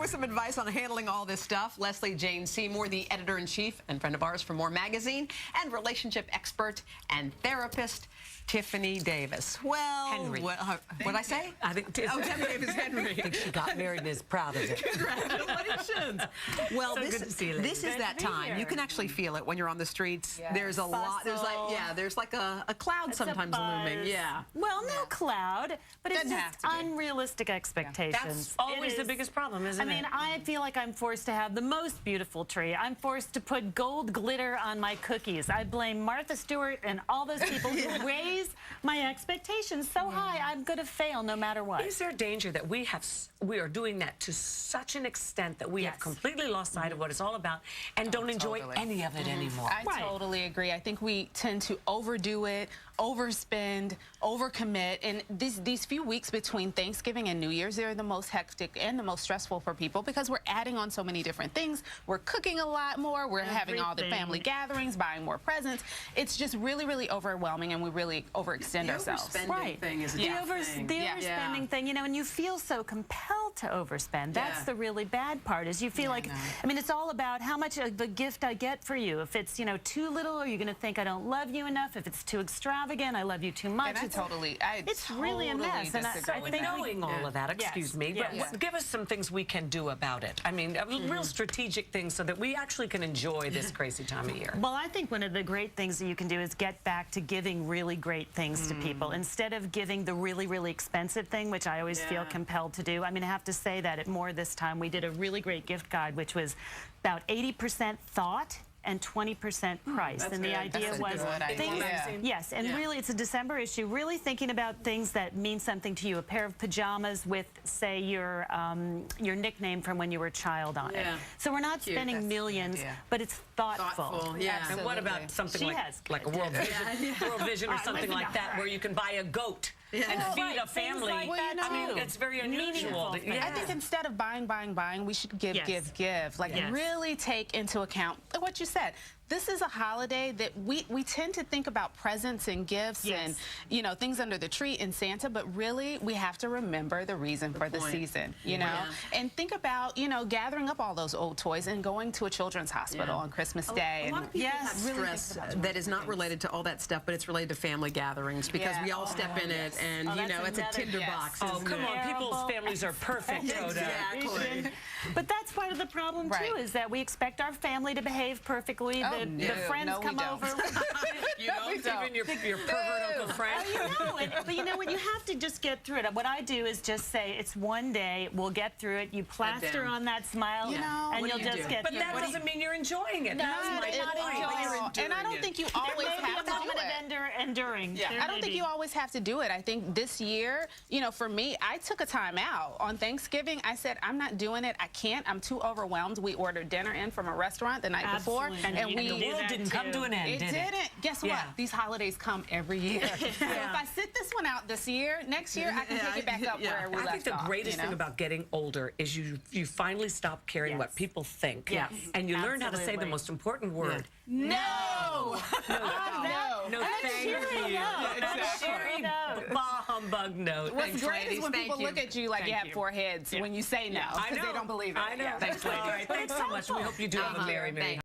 with some advice on handling all this stuff. Leslie Jane Seymour, the editor-in-chief and friend of ours for More Magazine, and relationship expert and therapist, Tiffany Davis. Well, Henry. What'd I say? I think Tiff Davis Henry. I think she got married and is proud of it. Congratulations. Well, So good to see you, ladies. this is that time. here. You can actually feel it when you're on the streets. Yes. There's a lot. There's like a cloud It's sometimes a buzz. looming. Yeah. Well, no cloud, but it's Doesn't just have to be. unrealistic expectations. That's always It the is. biggest problem, isn't I mean, I feel like I'm forced to have the most beautiful tree. I'm forced to put gold glitter on my cookies. I blame Martha Stewart and all those people who raise my expectations so high. I'm going to fail no matter what. Is there a danger that we are doing that to such an extent that we have completely lost sight of what it's all about and don't enjoy any of it anymore? I totally agree. I think we tend to overdo it, overspend, overcommit, and these few weeks between Thanksgiving and New Year's, they're the most hectic and the most stressful for people because we're adding on so many different things. We're cooking a lot more. We're having all the family gatherings, buying more presents. It's just really, really overwhelming, and we really overextend ourselves. Overspending thing is a The thing. overspending thing, you know, and you feel so compelled to overspend. That's the really bad part, is you feel like, I mean, it's all about how much of the gift I get for you. If it's, you know, too little, are you going to think I don't love you enough? If it's too extravagant, I love you too much. And It's really a mess. And I think knowing all of that, excuse me, but give us some things we can do about it. I mean, real strategic things so that we actually can enjoy this crazy time of year. Well, I think one of the great things that you can do is get back to giving really great things to people instead of giving the really, really expensive thing, which I always feel compelled to do. I mean, I have to say that at More this time, we did a really great gift guide, which was about 80% thought and 20% price. And the idea was yes, and really it's a December issue, really thinking about things that mean something to you. A pair of pajamas with, say, your nickname from when you were a child on it. So we're not spending millions, but it's thoughtful. And what about something like a World Vision or something like that, where you can buy a goat and feed a family? I mean, it's very unusual. I think instead of buying, we should give. Like really take into account what you said. This is a holiday that we tend to think about presents and gifts and, you know, things under the tree and Santa, but really we have to remember the reason for the season, you know, and think about, you know, gathering up all those old toys and going to a children's hospital on Christmas Day. A lot of people have stress that is not related to all that stuff, but it's related to family gatherings because we all step in it, and you know, it's a tinderbox. Oh, come on, people's families are perfect. Exactly. But that's part of the problem too, is that we expect our family to behave perfectly. The friends come over. You don't? Even your pervert Uncle Frank? Oh, you know, but you know what? You have to just get through it. What I do is just say, it's one day, we'll get through it. You plaster on that smile, and you'll just get through it. But that doesn't mean you're enjoying it. No, not enjoying. And I don't think you always have to do it. Enduring. I don't think you always have to do it. I think this year, you know, for me, I took a time out. On Thanksgiving, I said, I'm not doing it. I can't. I'm too overwhelmed. We ordered dinner in from a restaurant the night before. And the world didn't come to an end, did it? Guess what? These holidays come every year. So if I sit this one out this year, next year I can pick it back up where we left off. I think the greatest thing about getting older is you finally stop caring what people think. And you learn how to say the most important word. No! No, thank you. Bah humbug note. What's great is when people look at you like you have four heads when you say no, because they don't believe it. I know. Thanks, ladies. All right, thanks so much. We hope you do have a very, very